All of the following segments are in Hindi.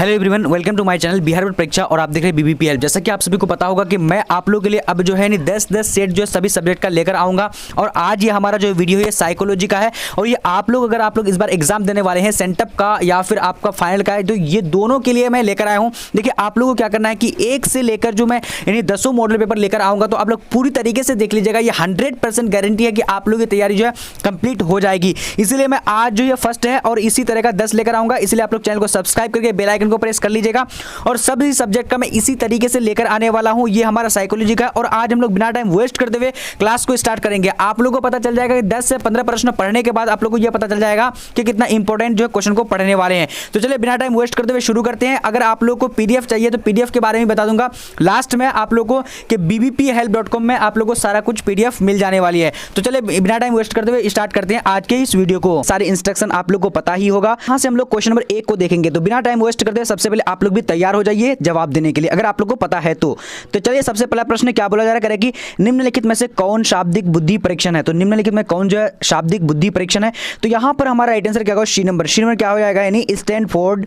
Hello everyone, welcome to my channel Bihar board परीक्षा और आप देख रहे हैं बीबीपीएल। जैसा कि आप सभी को पता होगा कि मैं आप लोगों के लिए अब जो है 10 सेट जो है सभी सब्जेक्ट का लेकर आऊंगा। और आज ये हमारा जो वीडियो है साइकोलॉजी का है और ये आप लोग अगर आप लोग इस बार एग्जाम देने वाले हैं सेंटअप का या फिर आपका फाइनल का है तो ये दोनों के लिए मैं लेकर आया हूँ। देखिए आप लोगों को क्या करना है कि एक से लेकर जो मैं यानी 10 मॉडल पेपर लेकर आऊंगा तो आप लोग पूरी तरीके से देख लीजिएगा। ये 100% गारंटी है कि आप लोगों की तैयारी जो है कंप्लीट हो जाएगी। इसीलिए मैं आज जो ये फर्स्ट है और इसी तरह का 10 लेकर आऊंगा। इसलिए आप लोग चैनल को सब्सक्राइब करके बेल आइकन को प्रेस कर लीजिएगा और सभी सब्जेक्ट का मैं इसी तरीके से लेकर आने वाला हूं। ये हमारा साइकोलॉजी का है और आज हम लोग बिना टाइम वेस्ट करते हुए क्लास को स्टार्ट करेंगे। आप लोगों को पता चल जाएगा कि 10 से 15 प्रश्न पढ़ने के बाद आप लोगों को यह पता चल जाएगा कि कितना इंपॉर्टेंट जो है क्वेश्चन को पढ़ने वाले हैं। तो चलिए बिना टाइम वेस्ट करते हुए शुरू करते हैं। अगर आप लोगों को पीडीएफ चाहिए तो पीडीएफ के बारे में बता दूंगा लास्ट में आप लोगों को कि bbphelp.com में आप लोगों को सारा कुछ पीडीएफ मिल जाने वाली है। तो चलिए बिना टाइम वेस्ट करते हुए स्टार्ट करते हैं आज के इस वीडियो को। सारे इंस्ट्रक्शन आप लोग को पता ही होगा। यहां से हम लोग क्वेश्चन नंबर 1 को देखेंगे। तो बिना टाइम वेस्ट करते हुए सबसे पहले आप लोग भी तैयार हो जाइए जवाब देने के लिए, अगर आप लोग को पता है तो चलिए सबसे पहला प्रश्न क्या बोला जा रहा है कि निम्नलिखित में से कौन शाब्दिक बुद्धि परीक्षण है। तो निम्नलिखित में कौन जो है शाब्दिक बुद्धि परीक्षण है। तो यहां पर हमारा राइट आंसर क्या होगा, सी नंबर। सी नंबर क्या हो जाएगा यानी स्टैनफोर्ड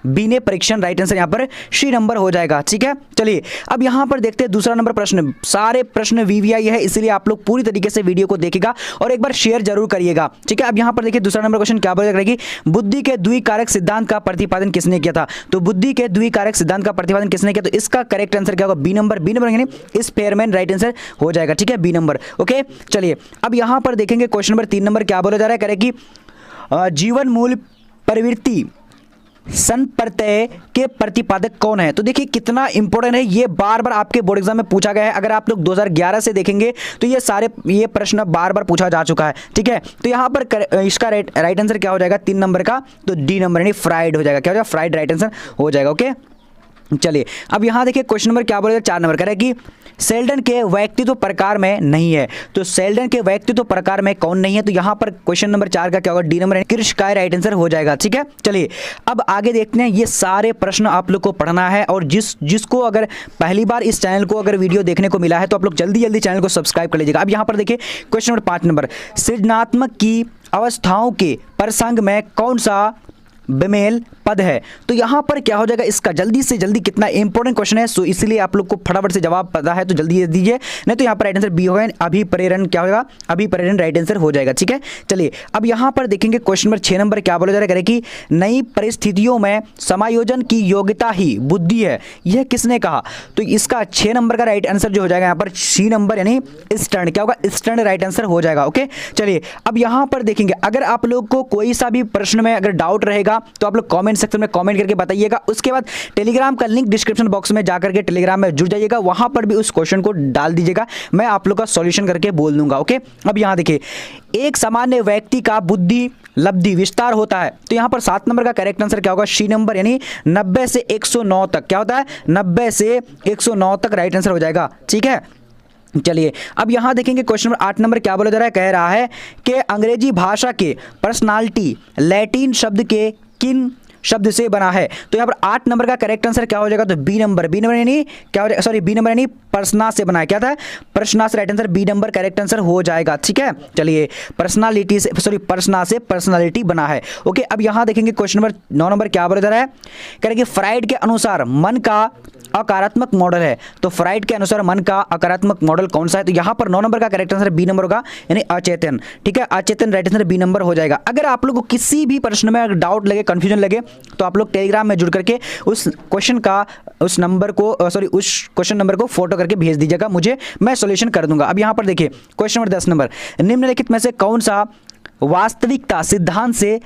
बीने परीक्षण। राइट आंसर यहां पर सी नंबर हो जाएगा। ठीक है, चलिए अब यहां पर देखते हैं दूसरा नंबर प्रश्न। सारे प्रश्न वीवीआई है इसलिए आप लोग पूरी तरीके से वीडियो को देखिएगा और एक बार शेयर जरूर करिएगा। ठीक है, अब यहां पर देखिए दूसरा नंबर क्वेश्चन क्या बोला जाएगा कि बुद्धि के द्विकारक सिद्धांत का प्रतिपादन किसने किया था। तो बुद्धि के द्विकारक सिद्धांत का प्रतिपादन किसने किया, तो इसका करेक्ट आंसर क्या होगा, बी नंबर। बी नंबर यानी स्पेयरमैन राइट आंसर हो जाएगा। ठीक है, बी नंबर। ओके, चलिए अब यहां पर देखेंगे क्वेश्चन नंबर 3 नंबर क्या बोला जा रहा है, करें कि जीवन मूल प्रवृत्ति संप्रत्यय के प्रतिपादक कौन है। तो देखिए कितना इंपॉर्टेंट है, ये बार बार आपके बोर्ड एग्जाम में पूछा गया है। अगर आप लोग 2011 से देखेंगे तो ये प्रश्न बार बार पूछा जा चुका है। ठीक है, तो यहां पर इसका राइट आंसर क्या हो जाएगा 3 नंबर का, तो डी नंबर यानी फ्राइड हो जाएगा। क्या हो जाएगा, फ्राइड राइट आंसर हो जाएगा। ओके, चलिए अब यहां देखिए क्वेश्चन नंबर क्या बोलेगा 4 नंबर, कह रहा है कि सेल्डन के व्यक्तित्व प्रकार में नहीं है। तो सेल्डन के व्यक्तित्व प्रकार में कौन नहीं है, तो यहां पर क्वेश्चन नंबर 4 का क्या होगा, डी नंबर किर्शकाय राइट आंसर हो जाएगा। ठीक है, चलिए अब आगे देखते हैं। ये सारे प्रश्न आप लोग को पढ़ना है और जिसको अगर पहली बार इस चैनल को अगर वीडियो देखने को मिला है तो आप लोग जल्दी जल्दी चैनल को सब्सक्राइब कर लीजिएगा। अब यहां पर देखिए क्वेश्चन नंबर 5 नंबर, सृजनात्मक की अवस्थाओं के प्रसंग में कौन सा बेमेल पद है। तो यहां पर क्या हो जाएगा, इसका जल्दी से जल्दी कितना इंपॉर्टेंट क्वेश्चन है, सो इसलिए आप लोग को फटाफट से जवाब पता है तो जल्दी दीजिए, नहीं तो यहां पर राइट आंसर बी होगा, अभिप्रेरण क्या होगा, अभिप्रेरण राइट आंसर हो जाएगा। ठीक है, चलिए अब यहां पर देखेंगे क्वेश्चन नंबर 6 नंबर क्या बोला जा रहा है कि नई परिस्थितियों में समायोजन की योग्यता ही बुद्धि है, यह किसने कहा। तो इसका 6 नंबर का राइट आंसर जो हो जाएगा यहां पर सी नंबर यानी स्टर्न। क्या होगा, स्टर्न राइट आंसर हो जाएगा। ओके, चलिए अब यहां पर देखेंगे अगर आप लोग को कोई सा भी प्रश्न में अगर डाउट रहेगा तो आप लोग कमेंट सेक्शन में कमेंट करके बताइएगा। उसके बाद टेलीग्राम का लिंक डिस्क्रिप्शन बॉक्स में जाकर के टेलीग्राम में जुड़ जाइएगा, वहां पर भी उस क्वेश्चन को डाल दीजिएगा, मैं आप लोग का सॉल्यूशन करके बोल दूंगा। ओके, अब यहां देखिए एक सामान्य व्यक्ति का बुद्धि लब्धि विस्तार होता है। तो यहां पर 7 नंबर का करेक्ट आंसर क्या होगा, सी नंबर यानी 90 से 109 तक। क्या होता है, 90 से 109 तक राइट आंसर हो जाएगा। ठीक है, चलिए अब यहां देखेंगे क्वेश्चन नंबर 8 नंबर क्या बोला जा रहा है, कह रहा है कि अंग्रेजी भाषा के पर्सनालिटी लैटिन शब्द के किन शब्द से बना है। तो यहां पर 8 नंबर का करेक्ट आंसर क्या हो जाएगा, तो बी नंबर। बी नंबर यानी क्या हो जाएगा, सॉरी बी नंबर यानी पर्सना से बना है। क्या था, पर्सना से right answer B number correct answer हो जाएगा। ठीक है, चलिए पर्सनालिटी से सॉरी पर्सना से पर्सनालिटी बना है। ओके, अब यहां देखेंगे क्वेश्चन नंबर 9 नंबर क्या बोला जा रहा है, कह रहे कि फ्राइड के अनुसार मन का अकारात्मक मॉडल है। तो फ्राइड के अनुसार मन का अकारात्मक मॉडल कौन सा है। तो यहां पर 9 नंबर का करेक्ट आंसर बी नंबर होगा यानी अचेतन। ठीक है, अचेतन राइट आंसर बी नंबर हो जाएगा। अगर आप लोग को किसी भी प्रश्न में अगर डाउट लगे, कंफ्यूजन लगे तो आप लोग टेलीग्राम में जुड़ करके उस क्वेश्चन का उस क्वेश्चन नंबर को फोटो करके भेज दीजिएगा मुझे, मैं सॉल्यूशन कर दूंगा। अब यहां पर देखिए क्वेश्चन नंबर 10 नंबर, निम्नलिखित में से कौन सा वास्तविकता सिद्धांत से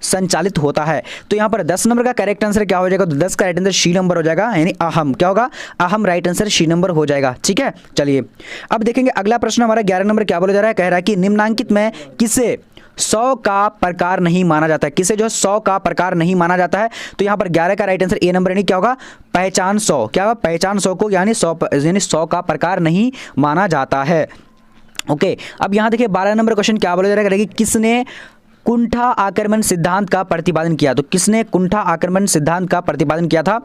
संचालित होता है। तो यहां पर 10 नंबर का करेक्ट आंसर क्या हो जाएगा, तो 10 का राइट आंसर सी नंबर हो जाएगा यानी अहम। क्या होगा, अहम राइट आंसर सी नंबर हो जाएगा। ठीक है, चलिए अब देखेंगे अगला प्रश्न हमारा 11 नंबर क्या बोला जा रहा है, कह रहा है कि निम्नांकित में किसे 100 का प्रकार नहीं माना जाता है। किसे जो है 100 का प्रकार नहीं माना जाता है। तो यहां पर 11 का राइट आंसर ए नंबर यानी क्या होगा, पहचान 100। क्या होगा, पहचान 100 को यानी 100 का प्रकार नहीं माना जाता है। ओके, अब यहां देखिए 12 नंबर क्वेश्चन क्या बोला जा रहा है कि किसने कुंठा आक्रमण सिद्धांत का प्रतिपादन किया? तो किसने कुंठा आक्रमण सिद्धांत का प्रतिपादन किया था?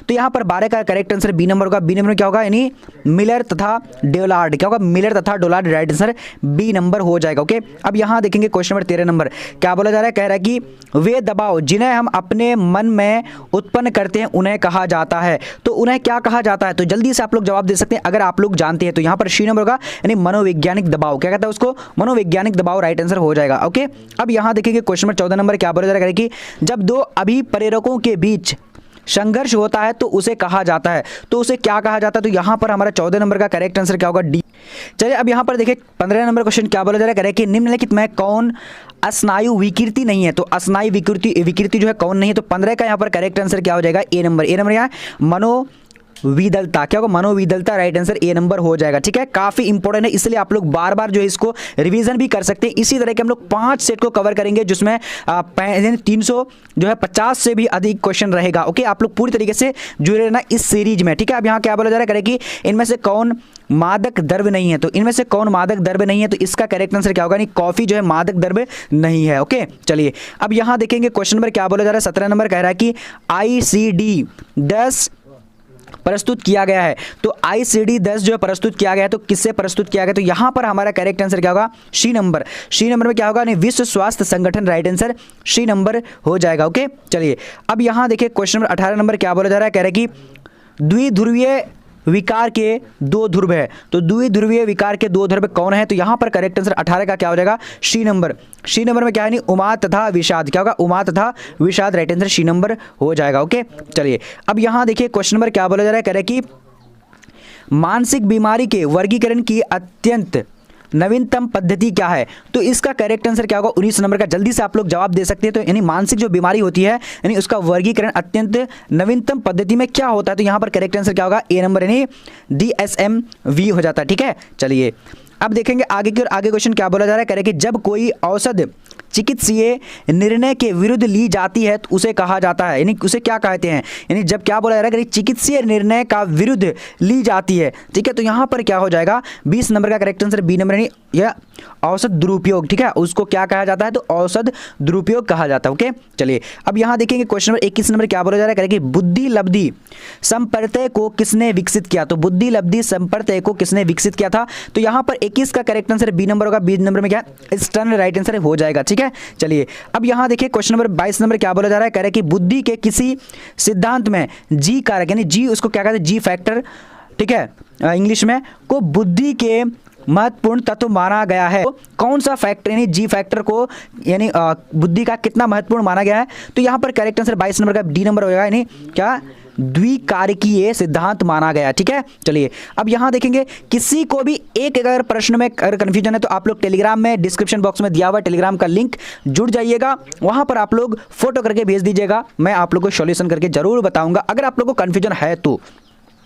तो यहाँ पर 12 का करेक्ट आंसर बी नंबर होगा। बी नंबर क्या होगा, यानी मिलर तथा डोलार्ड। क्या होगा, मिलर तथा Dollard. Right answer B number हो जाएगा। ओके, अब यहाँ देखेंगे क्वेश्चन नंबर 13 नंबर क्या बोला जा रहा है, कह रहा है कि वे दबाव जिन्हें हम अपने मन में उत्पन्न करते हैं उन्हें कहा जाता है। तो उन्हें क्या कहा जाता है? तो जल्दी से आप लोग जवाब दे सकते हैं अगर आप लोग जानते हैं। तो यहाँ पर सी नंबर होगा, यानी मनोवैज्ञानिक दबाव। क्या कहता है उसको, मनोवैज्ञानिक दबाव। राइट आंसर हो जाएगा। ओके, अब यहाँ देखिए क्वेश्चन नंबर 14 नंबर क्या बोला जा रहा है कि जब दो अभिप्रेरकों के बीच संघर्ष होता है तो उसे कहा जाता है। तो उसे क्या कहा जाता है? तो यहाँ पर हमारा 14 नंबर का करेक्ट आंसर क्या होगा, डी। चलिए अब यहाँ पर देखिए 15 नंबर क्वेश्चन क्या बोला जा रहा है कि निम्नलिखित में कौन स्नायु विकृति नहीं है? तो स्नायु विकृति जो है कौन नहीं है? तो 15 का यहाँ पर करेक्ट आंसर क्या हो जाएगा, ए नंबर। ए नंबर यहाँ मनोविदलता। क्या होगा, मनोविदलता। राइट आंसर ए नंबर हो जाएगा। ठीक है, काफी इंपॉर्टेंट है, इसलिए आप लोग बार बार जो है इसको रिवीजन भी कर सकते हैं। इसी तरह के हम लोग 5 सेट को कवर करेंगे जिसमें 300 जो है 50 से भी अधिक क्वेश्चन रहेगा। ओके, आप लोग पूरी तरीके से जुड़े रहना इस सीरीज में। ठीक है, अब यहाँ क्या बोला जा रहा है कि इनमें से कौन मादक द्रव्य नहीं है? तो इनमें से कौन मादक द्रव्य नहीं है? तो इसका करेक्ट आंसर क्या होगा, नहीं कॉफी जो है मादक द्रव्य नहीं है। ओके, चलिए अब यहाँ देखेंगे क्वेश्चन नंबर क्या बोला जा रहा है, 17 नंबर कह रहा है कि ICD 10 प्रस्तुत किया गया है। तो ICD 10 जो है प्रस्तुत किया गया है, तो किससे प्रस्तुत किया गया? तो यहां पर हमारा करेक्ट आंसर क्या होगा, सी नंबर। सी नंबर में क्या होगा, नहीं विश्व स्वास्थ्य संगठन। राइट आंसर सी नंबर हो जाएगा। ओके, चलिए अब यहां देखिए क्वेश्चन नंबर 18 नंबर क्या बोला जा रहा है, कह रहा है कि द्विध्रुवीय विकार के 2 ध्रुव है। तो द्विध्रुवीय विकार के 2 ध्रुव कौन है? तो यहां पर करेक्ट आंसर 18 का क्या हो जाएगा, सी नंबर। सी नंबर में क्या है, नहीं उमा तथा विषाद। क्या होगा, उमा तथा विषाद। राइट आंसर सी नंबर हो जाएगा। ओके, चलिए अब यहां देखिए क्वेश्चन नंबर क्या बोला जा रहा है, कह रहे कि मानसिक बीमारी के वर्गीकरण की अत्यंत नवीनतम पद्धति क्या है? तो इसका करेक्ट आंसर क्या होगा, 19 नंबर का। जल्दी से आप लोग जवाब दे सकते हैं। तो यानी मानसिक जो बीमारी होती है यानी उसका वर्गीकरण अत्यंत नवीनतम पद्धति में क्या होता है? तो यहाँ पर करेक्ट आंसर क्या होगा, ए नंबर, यानी DSM-V हो जाता है। ठीक है, चलिए अब देखेंगे आगे की ओर। आगे क्वेश्चन क्या बोला जा रहा है, कह रहे कि जब कोई औषध चिकित्सीय निर्णय के विरुद्ध ली जाती है तो उसे कहा जाता है, यानी उसे क्या कहते हैं? यानी जब क्या बोला जा रहा है कि चिकित्सीय निर्णय का विरुद्ध ली जाती है। ठीक है, तो यहाँ पर क्या हो जाएगा, 20 नंबर का करेक्ट आंसर बी नंबर, यानी यह औषध दुरुपयोग। ठीक है, उसको क्या कहा जाता है? तो औषध दुरुपयोग कहा जाता है। ओके, चलिए अब यहाँ देखेंगे क्वेश्चन नंबर 21 नंबर क्या बोला जा रहा है, कि बुद्धि लब्धि संप्रत्यय को किसने विकसित किया? तो बुद्धि लब्धि संप्रत्यय को किसने विकसित किया था? तो यहाँ पर 21 का करेक्ट आंसर बी नंबर होगा। बी नंबर में क्या, स्टर्न। राइट आंसर हो जाएगा। ठीक है, चलिए अब यहां देखिए क्वेश्चन नंबर 22 नंबर क्या बोला जा रहा है, कह रहा है कि बुद्धि के किसी सिद्धांत में जी कारक, यानी जी उसको क्या कहते हैं, जी फैक्टर। ठीक है, इंग्लिश में को बुद्धि के महत्वपूर्ण तत्व माना गया है। तो कौन सा फैक्टर, यानी जी फैक्टर को यानी बुद्धि का कितना महत्वपूर्ण माना गया है? तो यहां पर करेक्ट आंसर 22 नंबर का डी नंबर होगा, यानी क्या, द्विकारकीय सिद्धांत माना गया। ठीक है, चलिए अब यहां देखेंगे किसी को भी एक अगर प्रश्न में अगर कंफ्यूजन है तो आप लोग टेलीग्राम में डिस्क्रिप्शन बॉक्स में दिया हुआ टेलीग्राम का लिंक जुड़ जाइएगा, वहां पर आप लोग फोटो करके भेज दीजिएगा, मैं आप लोग को सॉल्यूशन करके जरूर बताऊंगा अगर आप लोग को कंफ्यूजन है तो।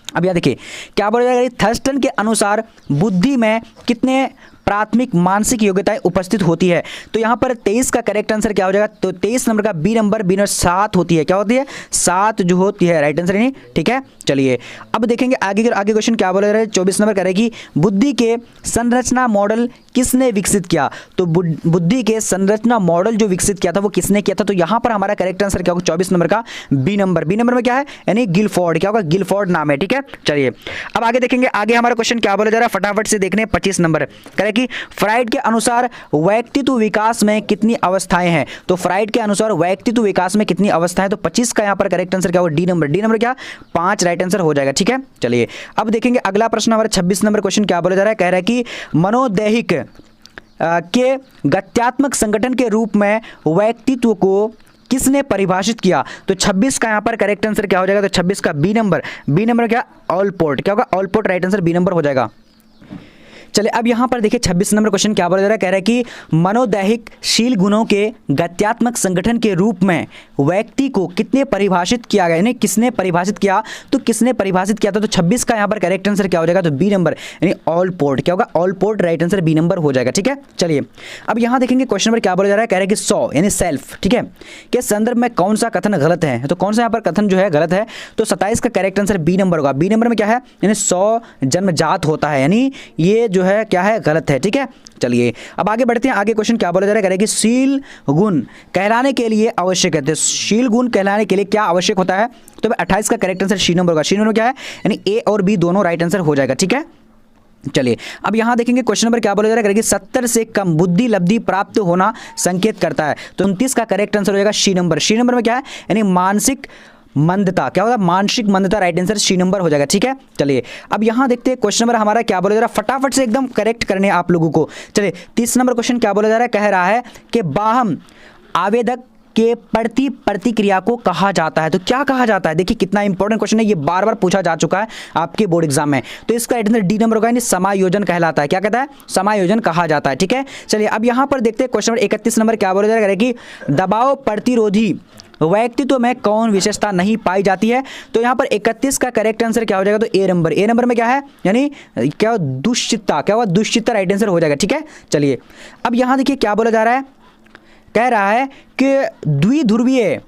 अब यहां देखिए क्या बोला जाएगा, थर्स्टन के अनुसार बुद्धि में कितने प्राथमिक मानसिक योग्यताएं उपस्थित होती है? तो यहां पर 23 का करेक्ट आंसर क्या हो जाएगा, तो 23 नंबर का बी नंबर, बी नंबर 7 होती है। क्या होती है, 7 जो होती है। राइट आंसर नहीं। ठीक है, चलिए अब देखेंगे आगे क्वेश्चन क्या बोल रहा है, 24 नंबर करेगी बुद्धि के संरचना मॉडल किसने विकसित किया? तो बुद्धि के संरचना मॉडल जो विकसित किया था वो किसने किया था? तो यहां पर हमारा करेक्ट आंसर क्या होगा, 24 नंबर का बी नंबर। बी नंबर में क्या है, यानी गिलफोर्ड। क्या होगा, गिलफोर्ड नाम है। ठीक है, चलिए अब आगे देखेंगे। आगे हमारा क्वेश्चन क्या बोला जा रहा है, फटाफट से देखने 25 नंबर करेगी फ्राइड के अनुसार व्यक्तित्व विकास में कितनी अवस्थाएं हैं? तो फ्राइड के अनुसार व्यक्तित्व विकास में कितनी अवस्थाएं? तो 25 का यहां पर करेक्ट आंसर क्या होगा, डी नंबर। डी नंबर क्या, 5 राइट आंसर हो जाएगा। ठीक है, चलिए अब देखेंगे अगला प्रश्न हमारा 26 नंबर क्वेश्चन क्या बोला जा रहा है, कह रहा है कि मनोदैहिक के गत्यात्मक संगठन के रूप में व्यक्तित्व को किसने परिभाषित किया? तो 26 का यहां पर करेक्ट आंसर क्या हो जाएगा, तो 26 का बी नंबर। बी नंबर क्या, ऑलपोर्ट। क्या होगा, Allport. Right answer B number हो जाएगा। चलिए अब यहां पर देखिए 26 नंबर क्वेश्चन क्या बोला जा रहा है, कह रहा है कि मनोदैहिक शील गुणों के गत्यात्मक संगठन के रूप में व्यक्ति को कितने परिभाषित किया गया, यानी किसने परिभाषित किया? तो किसने परिभाषित किया था? तो 26 का यहां पर करेक्ट आंसर क्या हो जाएगा, तो बी नंबर, यानी ऑलपोर्ट। क्या होगा, Allport. Right answer B number हो जाएगा। ठीक है, चलिए अब यहां देखेंगे क्वेश्चन नंबर क्या बोला जा रहा है, कह रहा है कि 100 यानी सेल्फ, ठीक है, के संदर्भ में कौन सा कथन गलत है? तो कौन सा यहां पर कथन जो है गलत है? तो 27 का करेक्ट आंसर बी नंबर होगा। बी नंबर में क्या है, यानी 100 जन्मजात होता है, यानी ये जो है क्या है, गलत है। ठीक है, चलिए अब आगे बढ़ते हैं। आगे क्वेश्चन क्या बोला जा रहा है, करेगी शील गुण कहलाने के लिए आवश्यक है। तो शील गुण कहलाने के लिए क्या आवश्यक होता है, तो 28 का करेक्ट आंसर सी नंबर होगा। सी नंबर क्या है, यानी ए और बी दोनों राइट आंसर हो जाएगा। ठीक है, चलिए अब यहां देखेंगे क्वेश्चन नंबर क्या बोला जा रहा है, 70 से कम बुद्धि लब्धि प्राप्त होना संकेत करता है। तो 29 का करेक्ट आंसर हो जाएगा सी नंबर। सी नंबर में क्या है, यानी मानसिक मंदता, क्या होगा, मानसिक मंदता, राइट आंसर सी नंबर हो जाएगा। ठीक है, चलिए अब यहां देखते हैं क्वेश्चन नंबर हमारा क्या बोला जा रहा है, फटाफट से एकदम करेक्ट करने आप लोगों को। चलिए 30 नंबर क्वेश्चन क्या बोला जा रहा है, कह रहा है कि बाहम आवेदक के प्रति प्रतिक्रिया को कहा जाता है। तो क्या कहा जाता है, देखिए कितना इंपॉर्टेंट क्वेश्चन है, ये बार बार पूछा जा चुका है आपके बोर्ड एग्जाम में। तो इसका राइट आंसर डी नंबर होगा, यानी समायोजन कहलाता है। क्या कहता है, समायोजन कहा जाता है। ठीक है, चलिए अब यहां पर देखते हैं क्वेश्चन नंबर 31 नंबर क्या बोला जा रहा है कि दबाव प्रतिरोधी व्यक्तित्व में कौन विशेषता नहीं पाई जाती है। तो यहां पर 31 का करेक्ट आंसर क्या हो जाएगा, तो ए नंबर। ए नंबर में क्या है, यानी क्या, दुश्चित्ता, क्या हुआ, दुश्चित्ता राइट आंसर हो जाएगा। ठीक है, चलिए अब यहां देखिए क्या बोला जा रहा है, कह रहा है कि द्विध्रुवीय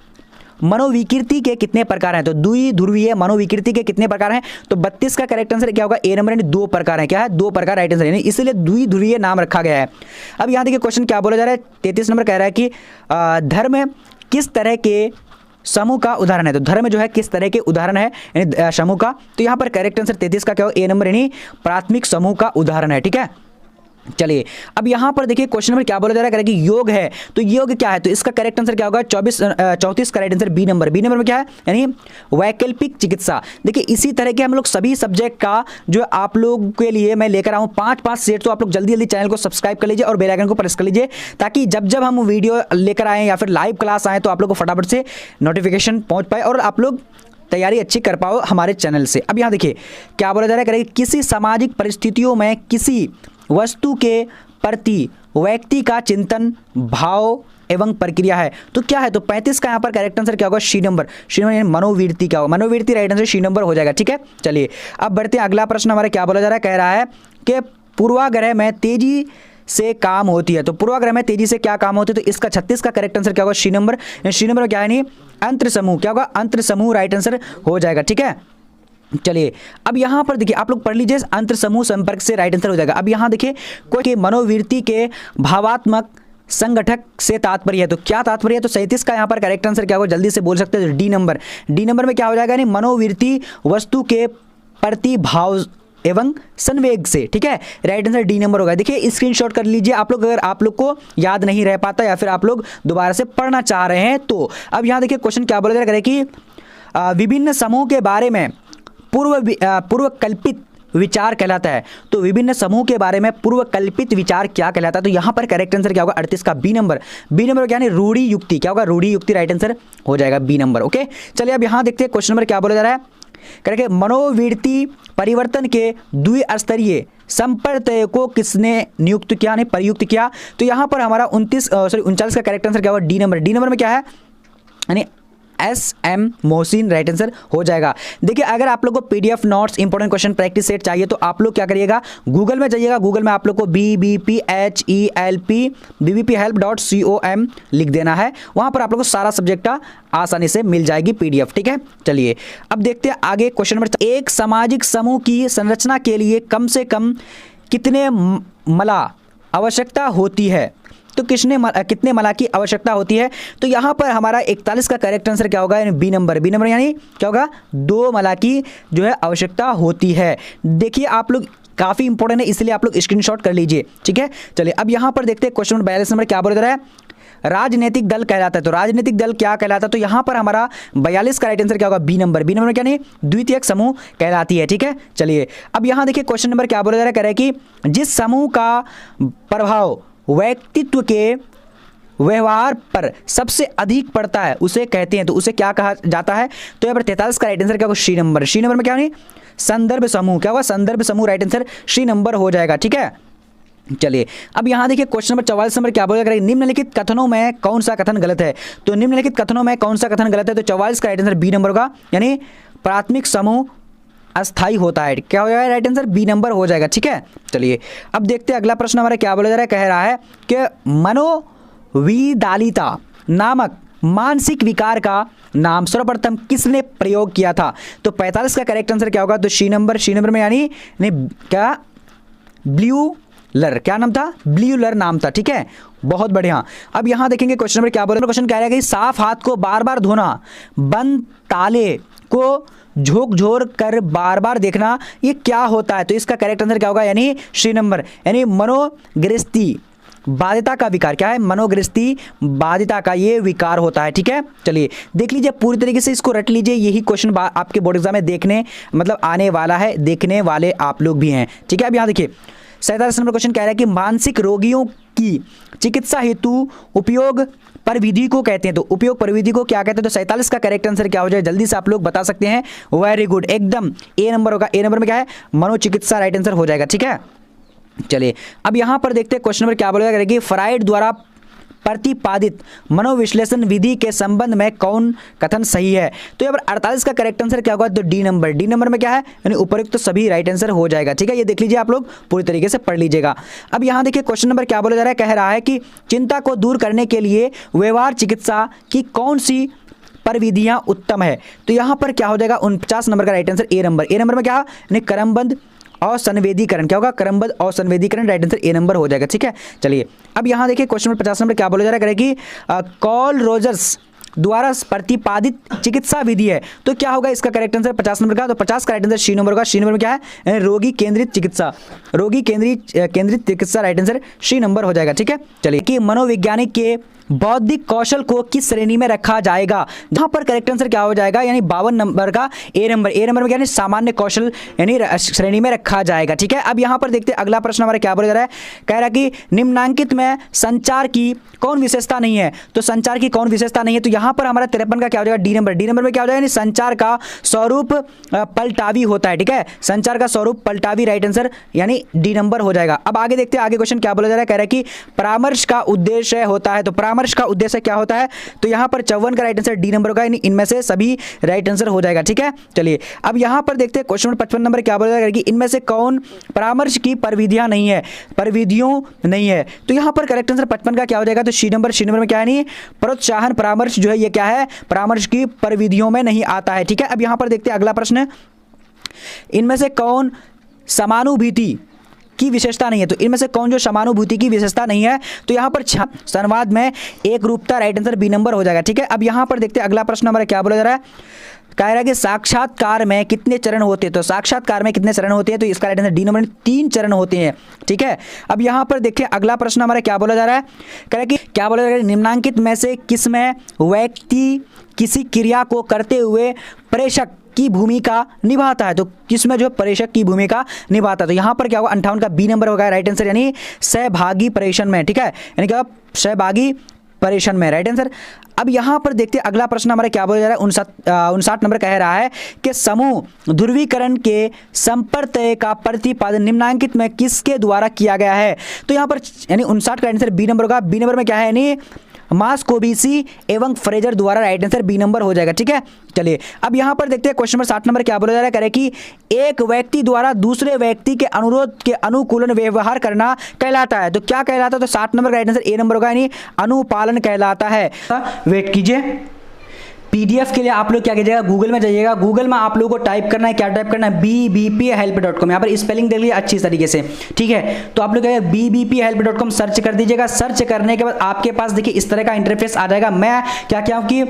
मनोविकृति के कितने प्रकार हैं। तो द्विध्रुवीय मनोविकृति के कितने प्रकार हैं, तो 32 का करेक्ट आंसर क्या होगा, ए नंबर, यानी 2 प्रकार हैं। क्या है, 2 प्रकार राइट आंसर, यानी इसलिए द्विध्रुवीय नाम रखा गया है। अब यहां देखिए क्वेश्चन क्या बोला जा रहा है, 33 नंबर कह रहा है कि धर्म किस तरह के समूह का उदाहरण है। तो धर्म जो है किस तरह के उदाहरण है, यानी समूह का। तो यहां पर करेक्ट आंसर 33 का क्या हो, ए नंबर, यानी प्राथमिक समूह का उदाहरण है। ठीक है, चलिए अब यहां पर देखिए क्वेश्चन नंबर क्या बोला जा रहा है कि योग है। तो योग क्या है, तो इसका करेक्ट आंसर क्या होगा, 34 का right answer B number. B number में क्या है, यानी वैकल्पिक चिकित्सा। देखिए इसी तरह के हम लोग सभी सब्जेक्ट का जो आप लोग के लिए मैं लेकर आऊँ 5 सेट। तो आप लोग जल्दी जल्दी चैनल को सब्सक्राइब कर लीजिए और बेल आइकन को प्रेस कर लीजिए, ताकि जब जब हम वीडियो लेकर आएँ या फिर लाइव क्लास आए तो आप लोग को फटाफट से नोटिफिकेशन पहुँच पाए और आप लोग तैयारी अच्छी कर पाओ हमारे चैनल से। अब यहाँ देखिए क्या बोला जा रहा है, किसी सामाजिक परिस्थितियों में किसी वस्तु के प्रति व्यक्ति का चिंतन, भाव एवं प्रक्रिया है। तो क्या है, तो 35 का यहाँ पर करेक्ट आंसर क्या होगा, सी नंबर। सी नंबर यानी मनोवृत्ति, क्या होगा, मनोवृत्ति राइट आंसर सी नंबर हो जाएगा। ठीक है, चलिए अब बढ़ते हैं। अगला प्रश्न हमारा क्या बोला जा रहा है, कह रहा है कि पूर्वाग्रह में तेजी से काम होती है। तो पूर्वाग्रह में तेजी से क्या काम होती है, तो इसका 36 का करेक्ट आंसर क्या होगा, सी नंबर। सी नंबर क्या है, नहीं अंतर समूह, क्या होगा, अंतर समूह राइट आंसर हो जाएगा। ठीक है, चलिए अब यहां पर देखिए आप लोग पढ़ लीजिए, अंतर समूह संपर्क से राइट आंसर हो जाएगा। अब यहां देखिए कोई मनोवृत्ति के भावात्मक संगठक से तात्पर्य है। तो क्या तात्पर्य है, तो 37 का यहां पर करेक्ट आंसर क्या होगा, जल्दी से बोल सकते हैं, डी नंबर। डी नंबर में क्या हो जाएगा, यानी मनोवृत्ति वस्तु के प्रति भाव एवं संवेग से। ठीक है, राइट आंसर डी नंबर होगा। देखिए स्क्रीनशॉट कर लीजिए आप लोग, अगर आप लोग को याद नहीं रह पाता या फिर आप लोग दोबारा से पढ़ना चाह रहे हैं तो। अब यहां देखिए क्वेश्चन क्या बोला जा रहा है कि विभिन्न समूह के बारे में पूर्व कल्पित विचार कहलाता है। तो विभिन्न समूह के बारे में पूर्व कल्पित विचार क्या कहलाता है, तो यहां पर करेक्ट आंसर क्या होगा, 38 का बी नंबर। बी नंबर क्या है, रूढ़ी युक्ति, क्या होगा, रूढ़ी युक्ति राइट आंसर हो जाएगा, बी नंबर। ओके, चलिए अब यहां देखते हैं क्वेश्चन नंबर क्या बोला जा रहा है, करके मनोवृत्ति परिवर्तन के द्विस्तरीय संप्रत्यय को किसने नियुक्त किया, नहीं प्रयुक्त किया। तो यहां पर हमारा 39 का करेक्ट आंसर क्या होगा, डी नंबर। डी नंबर में क्या है, यानी SM मोहसिन राइट आंसर हो जाएगा। देखिए अगर आप लोग को PDF notes important question practice set चाहिए तो आप लोग क्या करिएगा, गूगल में जाइएगा। गूगल में आप लोग को BBPHELP.com लिख देना है, वहां पर आप लोग को सारा सब्जेक्ट का आसानी से मिल जाएगी PDF। ठीक है, चलिए अब देखते हैं आगे क्वेश्चन नंबर। एक सामाजिक समूह की संरचना के लिए कम से कम कितने मला आवश्यकता होती है। तो कितने मला की आवश्यकता होती है, तो यहां पर हमारा 41 का करेक्ट आंसर क्या होगा, यानी बी नंबर। बी नंबर यानी क्या होगा, 2 मला की जो है आवश्यकता होती है। देखिए आप लोग काफी इंपॉर्टेंट है, इसलिए आप लोग स्क्रीनशॉट कर लीजिए। ठीक है, चलिए अब यहां पर देखते हैं क्वेश्चन नंबर 42 नंबर क्या बोल रहा है, राजनीतिक दल कहलाता है। तो राजनीतिक दल क्या कहलाता है, तो यहां पर हमारा 42 का राइट आंसर क्या होगा, बी नंबर। बी नंबर क्या नहीं, द्वितीयक समूह कहलाती है। ठीक है, चलिए अब यहां देखिए क्वेश्चन नंबर क्या बोला जा रहा है, कह रहा है कि जिस समूह का प्रभाव व्यक्तित्व के व्यवहार पर सबसे अधिक पड़ता है उसे कहते हैं, तो उसे क्या कहा जाता है। तो यहाँ पर 43 का राइट आंसर क्या होगा, सी नंबर। सी नंबर में क्या नहीं, संदर्भ समूह, क्या होगा, संदर्भ समूह राइट आंसर सी नंबर हो जाएगा। ठीक है, चलिए अब यहां देखिए क्वेश्चन नंबर 44 नंबर क्या बोला, निम्नलिखित कथनों में कौन सा कथन गलत है। तो निम्नलिखित कथनों में कौन सा कथन गलत है, तो 44 का राइट आंसर बी नंबर होगा, यानी प्राथमिक समूह अस्थाई होता है। क्या हो जाएगा, राइट आंसर बी नंबर हो जाएगा। ठीक है, चलिए अब देखते हैं अगला प्रश्न हमारा क्या बोला जा रहा है, कह रहा है कि मनोविदालिता नामक मानसिक विकार का नाम सर्वप्रथम किसने प्रयोग किया था। तो 45 का करेक्ट आंसर क्या होगा, तो सी नंबर। सी नंबर में यानी क्या, ब्यूलर, क्या नाम था? ब्यूलर नाम था, ठीक है, बहुत बढ़िया। अब यहां देखेंगे क्वेश्चन नंबर क्या बोल रहे हैं। क्वेश्चन कह रहा है कि साफ हाथ को बार बार धोना, बंद ताले को झोंक कर बार बार देखना, ये क्या होता है? तो इसका करेक्ट आंसर क्या होगा? यानी सी नंबर, यानी मनोगृस्ति बाधिता का विकार। क्या है? मनोगृस्ति बाधिता का ये विकार होता है, ठीक है। चलिए देख लीजिए पूरी तरीके से, इसको रट लीजिए। यही क्वेश्चन आपके बोर्ड एग्जाम में देखने मतलब आने वाला है, देखने वाले आप लोग भी हैं, ठीक है। अब यहाँ देखिए 47 नंबर क्वेश्चन कह रहा है कि मानसिक रोगियों की चिकित्सा हेतु उपयोग परिविधि को कहते हैं। तो उपयोग परिविधि को क्या कहते हैं? तो 47 का करेक्ट आंसर क्या हो जाए? जल्दी से आप लोग बता सकते हैं। वेरी गुड, एकदम ए नंबर होगा। ए नंबर में क्या है? मनोचिकित्सा राइट आंसर हो जाएगा, ठीक है। चलिए अब यहां पर देखते हैं क्वेश्चन नंबर क्या बोलेगा कि फ्राइड द्वारा प्रतिपादित मनोविश्लेषण विधि के संबंध में कौन कथन सही है? तो यहाँ पर 48 का करेक्ट आंसर क्या होगा? तो डी नंबर। डी नंबर में क्या है? यानी उपयुक्त तो सभी राइट आंसर हो जाएगा, ठीक है। ये देख लीजिए, आप लोग पूरी तरीके से पढ़ लीजिएगा। अब यहाँ देखिए क्वेश्चन नंबर क्या बोला जा रहा है, कह रहा है कि चिंता को दूर करने के लिए व्यवहार चिकित्सा की कौन सी परिविधियां उत्तम है? तो यहाँ पर क्या हो जाएगा? 49 नंबर का right answer A number. A number में क्या है? क्रमबद्ध और संवेदीकरण। क्या होगा? क्रमबद्ध और संवेदीकरण, राइट आंसर ए नंबर हो जाएगा, ठीक है। चलिए अब यहां देखिए क्वेश्चन नंबर 50 नंबर क्या बोला जा रहा है कि कॉल रोजर्स द्वारा प्रतिपादित चिकित्सा विधि है। तो क्या होगा इसका करेक्ट आंसर 50 नंबर का? तो 50 का राइट आंसर सी नंबर होगा। सी नंबर में क्या है? रोगी केंद्रित चिकित्सा, रोगी केंद्रित चिकित्सा, राइट आंसर सी नंबर हो जाएगा, ठीक है। चलिए कि मनोवैज्ञानिक के बौद्धिक कौशल को किस श्रेणी में रखा जाएगा? जहां पर करेक्ट आंसर क्या हो जाएगा? यानी 52 नंबर का ए नंबर। ए नंबर में क्या है? सामान्य कौशल यानी श्रेणी में रखा जाएगा, ठीक है। अब यहां पर देखते हैं अगला प्रश्न हमारा क्या बोला जा रहा है। कह रहा है कि निम्नांकित में संचार की कौन विशेषता नहीं है? तो संचार की कौन विशेषता नहीं है? तो यहां पर हमारा 53 का क्या हो जाएगा? D number. डी नंबर में क्या हो जाएगा? यानी संचार का स्वरूप पलटावी होता है, ठीक है। संचार का स्वरूप पलटावी, राइट आंसर यानी डी नंबर हो जाएगा। अब आगे देखते हैं आगे क्वेश्चन क्या बोला जा रहा है। कह रहा है कि परामर्श का उद्देश्य होता है। तो परामर्श का उद्देश्य क्या होता है? तो यहां पर 54 का राइट आंसर डी नंबर होगा, यानी इनमें से सभी राइट आंसर हो जाएगा, ठीक है। चलिए अब यहां पर देखते हैं क्वेश्चन नंबर 55 नंबर क्या बोला जा रहा है कि इनमें से कौन परामर्श की परिविधियां नहीं है, परिविधियों नहीं है? तो यहां पर करेक्ट आंसर 55 का क्या हो जाएगा? तो सी नंबर। सी नंबर में क्या है? नहीं, प्रोत्साहन परामर्श जो है ये क्या है? परामर्श की परिविधियों में नहीं आता है, ठीक है। अब यहां पर देखते हैं अगला प्रश्न, इनमें से कौन समानुभूति की विशेषता नहीं है? तो इनमें से कौन जो समानुभूति की विशेषता नहीं है? तो यहां पर संवाद में एक रूपता, राइट आंसर बी नंबर हो जाएगा, ठीक है। अब यहां पर देखते हैं अगला प्रश्न हमारा क्या बोला जा रहा है। कह रहा है कि साक्षात्कार में कितने चरण होते हैं? तो साक्षात्कार में कितने चरण होते हैं? तो इसका राइट आंसर डी नंबर, 3 चरण होते हैं, ठीक है। अब यहां पर देखिए अगला प्रश्न हमारा क्या बोला जा रहा है। कह रहा है कि क्या बोला जा रहा है, निम्नांकित में से किसमें व्यक्ति किसी क्रिया को करते हुए प्रेषक की भूमिका निभाता है? तो किसमें जो प्रेषक की भूमिका निभाता है? तो यहां पर क्या होगा? 58 का बी नंबर होगा, राइट आंसर यानी सहभागी प्रेषण में, ठीक है। यानी क्या? सहभागी परेशान में, राइट आंसर। अब यहां पर देखते हैं अगला प्रश्न हमारा क्या बोला जा रहा है। 59 नंबर कह रहा है कि समूह ध्रुवीकरण के संप्रत्यय का प्रतिपादन निम्नांकित में किसके द्वारा किया गया है? तो यहां पर यानी 59 का आंसर बी नंबर होगा। बी नंबर में क्या है? यानी मास्कोविसी एवं फ्रेजर द्वारा, राइट आंसर बी नंबर हो जाएगा, ठीक है। चलिए अब यहां पर देखते हैं क्वेश्चन नंबर 60 नंबर क्या बोला जा रहा है। कह रहे कि एक व्यक्ति द्वारा दूसरे व्यक्ति के अनुरोध के अनुकूलन व्यवहार करना कहलाता है। तो क्या कहलाता है? तो 60 नंबर का राइट आंसर ए नंबर होगा, यानी अनुपालन कहलाता है। वेट कीजिए, पीडीएफ के लिए आप लोग क्या कीजिएगा? गूगल में जाइएगा। गूगल में आप लोगों को टाइप करना है, क्या टाइप करना है? bbphelp.com। यहाँ पर स्पेलिंग देख लीजिए अच्छी तरीके से, ठीक है। तो आप लोग क्या bbphelp.com सर्च कर दीजिएगा। सर्च करने के बाद आपके पास देखिए इस तरह का इंटरफेस आ जाएगा। मैं क्या किया हूँ कि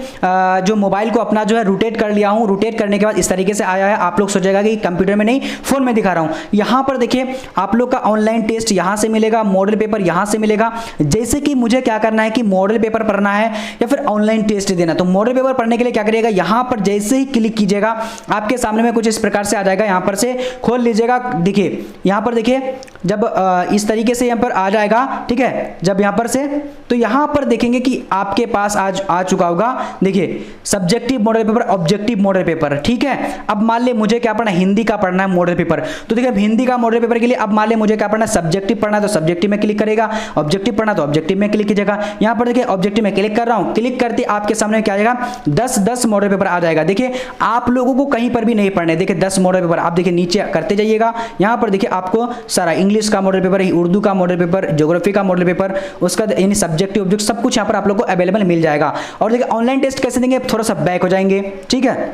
जो मोबाइल को अपना जो है रोटेट कर लिया हूँ। रोटेट करने के बाद इस तरीके से आया है। आप लोग सोचेगा कि कंप्यूटर में नहीं, फोन में दिखा रहा हूँ। यहाँ पर देखिए आप लोग का ऑनलाइन टेस्ट यहाँ से मिलेगा, मॉडल पेपर यहाँ से मिलेगा। जैसे कि मुझे क्या करना है कि मॉडल पेपर पढ़ना है या फिर ऑनलाइन टेस्ट देना, तो मॉडल पेपर पढ़ने के लिए क्या करिएगा? यहां पर जैसे ही क्लिक कीजिएगा आपके सामने में कुछ इस प्रकार से आ जाएगा। यहां पर से खोल लीजिएगा। देखिए यहां पर देखिए जब इस तरीके से यहां पर आ जाएगा, ठीक है। जब यहां पर से तो यहां पर देखेंगे कि आपके पास आज आ चुका होगा। देखिए subjective model paper, objective model paper, ठीक है। अब मान ले मुझे क्या पढ़ना है? हिंदी का पढ़ना है मॉडल पेपर। तो देखिए हिंदी का मॉडल पेपर के लिए अब मान ले मुझे क्या पढ़ना है? सब्जेक्टिव पढ़ना है तो सब्जेक्टिव में क्लिक करेगा। ऑब्जेक्टिव पढ़ना तो ऑब्जेक्टिव में क्लिक कीजिएगा। यहां पर देखिए ऑब्जेक्टिव में क्लिक कर रहा हूं। क्लिक करते आपके सामने क्या आ जाएगा? 10 मॉडल पेपर आ जाएगा। देखिए आप लोगों को कहीं पर भी नहीं पढ़ने, देखिए 10 मॉडल पेपर आप देखिए नीचे करते जाइएगा। यहां पर देखिए आपको सारा इंग्लिश का मॉडल पेपर, उर्दू का मॉडल पेपर, ज्योग्राफी का मॉडल पेपर, उसका यानी सब्जेक्टिव ऑब्जेक्ट सब कुछ यहां पर आप लोगों को अवेलेबल मिल जाएगा। और देखिए ऑनलाइन टेस्ट कैसे देंगे? थोड़ा सा बैक हो जाएंगे, ठीक है।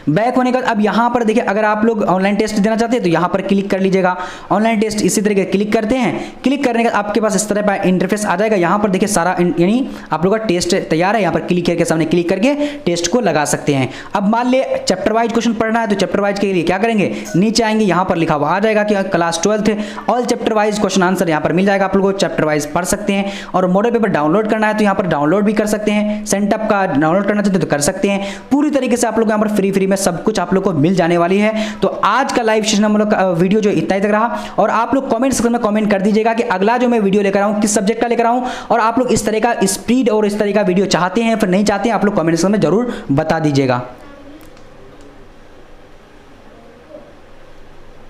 बैक होने के बाद अब यहाँ पर देखिए अगर आप लोग ऑनलाइन टेस्ट देना चाहते हैं तो यहाँ पर क्लिक कर लीजिएगा। ऑनलाइन टेस्ट इसी तरीके क्लिक करते हैं। क्लिक करने के बाद आपके पास इस तरह का इंटरफेस आ जाएगा। यहाँ पर देखिए सारा यानी आप लोगों का टेस्ट तैयार है। यहाँ पर क्लिक करके सामने क्लिक करके टेस्ट को लगा सकते हैं। अब मान ले चैप्टर वाइज क्वेश्चन पढ़ना है तो चैप्टर वाइज के लिए क्या करेंगे, नीचे आएंगे, यहाँ पर लिखा हुआ आ जाएगा कि class 12th all chapter wise question answer यहाँ पर मिल जाएगा। आप लोगों को चैप्टर वाइज पढ़ सकते हैं। और मॉडल पेपर डाउनलोड करना है तो यहाँ पर डाउनलोड भी कर सकते हैं। सेंटअप का डाउनलोड करना चाहते हैं तो कर सकते हैं। पूरी तरीके से आप लोग यहाँ पर फ्री में सब कुछ आप लोग को मिल जाने वाली है। तो आज का लाइव सेशन हम लोग का वीडियो जो इतना ही तक रहा। और आप लोग कमेंट सेक्शन में कमेंट कर दीजिएगा कि अगला जो मैं वीडियो लेकर आऊँ किस सब्जेक्ट का लेकर आऊँ, और आप लोग इस तरह का स्पीड और इस तरह का वीडियो चाहते हैं फिर नहीं चाहते हैं, आप लोग कमेंट सेक्शन में जरूर बता दीजिएगा।